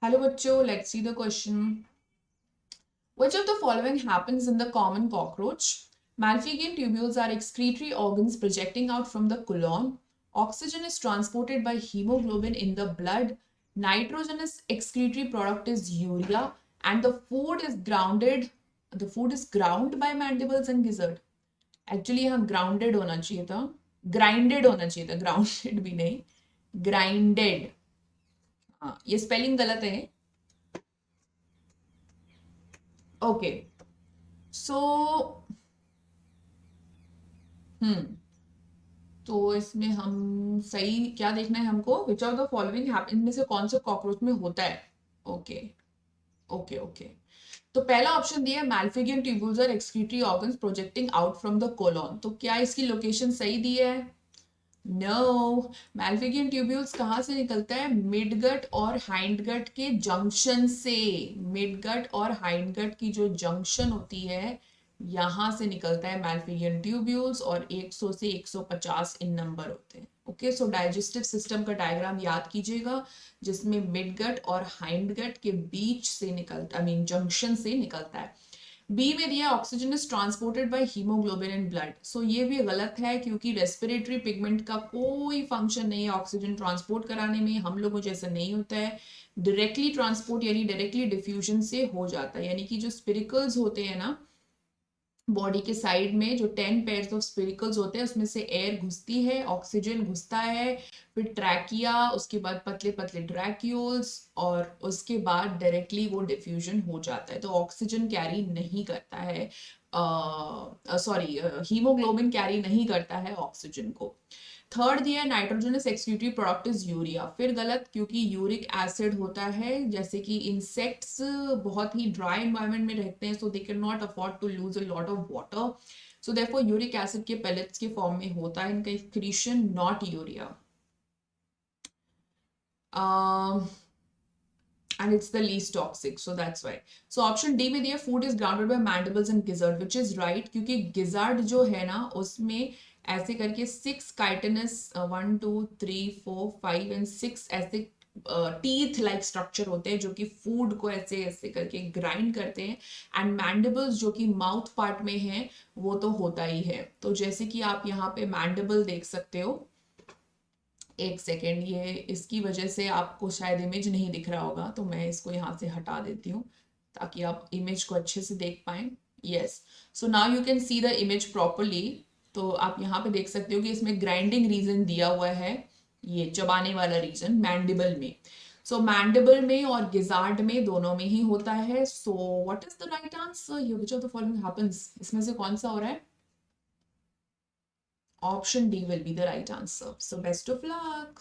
Hello बच्चों, let's see the question. Which of the following happens in the common cockroach? Malpighian tubules are excretory organs projecting out from the colon. Oxygen is transported by hemoglobin in the blood. Nitrogenous excretory product is urea, and the food is grounded. The food is ground by mandibles and gizzard. Actually यहाँ grounded होना चाहिए था, grinded होना चाहिए था, grounded भी नहीं, grinded. हाँ, ये spelling गलत है. ओके सो हम्म तो इसमें हम सही क्या देखना है हमको, विच ऑफ द फॉलोइंग इनमें से कौन से कॉकरोच में होता है. Okay okay okay. तो पहला ऑप्शन दिया है Malpighian tubules are excretory organs projecting out from the colon. तो क्या इसकी लोकेशन सही दी है? नो. मैल्फिगियन ट्यूब्यूल्स कहाँ से निकलता है? मिडगट और हाइंडगट के जंक्शन से. मिडगट और हाइंडगट की जो जंक्शन होती है यहां से निकलता है मैल्फिगियन ट्यूब्यूल्स, और 100 से 150 इन नंबर होते हैं. ओके, सो डाइजेस्टिव सिस्टम का डायग्राम याद कीजिएगा जिसमें मिडगट और हाइंडगट के बीच से निकलता, आई मीन जंक्शन से निकलता है. बी में दिया oxygen is transported by haemoglobin in blood. So ये भी गलत है क्योंकि रेस्पिरेटरी पिगमेंट का कोई फंक्शन नहीं है ऑक्सीजन ट्रांसपोर्ट कराने में. हम लोगों जैसा नहीं होता है. डायरेक्टली ट्रांसपोर्ट यानी डायरेक्टली डिफ्यूजन से हो जाता है, यानी कि जो स्पिरिकल्स होते हैं ना बॉडी के साइड में, जो 10 पेयर्स ऑफ स्पिरिकल्स होते हैं उसमें से एयर घुसती है, ऑक्सीजन घुसता है, फिर ट्रैकिया, उसके बाद पतले पतले ड्रैक्यूल्स, और उसके बाद डायरेक्टली वो डिफ्यूजन हो जाता है. तो ऑक्सीजन कैरी नहीं करता है, सॉरी हीमोग्लोबिन कैरी नहीं करता है ऑक्सीजन को. थर्ड दिया nitrogenous excretory product is urea. फिर गलत, क्योंकि यूरिक एसिड होता है, जैसे कि इंसेक्ट्स बहुत ही ड्राई एनवायरनमेंट में रहते हैं, so they can not afford to lose a lot of water. So therefore uric acid के पेलेट्स के फॉर्म में होता है इनका excretion, not urea. And it's the least toxic, so that's why. So option D में दिया food is grounded by mandibles and gizzard, which is right, क्योंकि gizzard जो है ना उसमें ऐसे करके 6 chitinous 1 2 3 4 5 and 6 ऐसे टीथ लाइक स्ट्रक्चर होते हैं जो कि फूड को ऐसे ऐसे करके ग्राइंड करते हैं. एंड मैंडिबल्स जो कि माउथ पार्ट में है वो तो होता ही है. तो जैसे कि आप यहाँ पे मैंडिबल देख सकते हो, एक सेकेंड, ये इसकी वजह से आपको शायद इमेज नहीं दिख रहा होगा तो मैं इसको यहाँ से हटा देती हूँ ताकि आप इमेज को अच्छे से देख पाए. Yes, so now you can see the image properly. तो आप यहाँ पे देख सकते हो कि इसमें ग्राइंडिंग रीजन दिया हुआ है, ये चबाने वाला रीजन मैंडिबल में. सो मैंडिबल में और गिजार्ड में दोनों में ही होता है. So what is the right answer? ये which of the following happens, इसमें से कौन सा हो रहा है? Option D will be the right answer. So best of luck.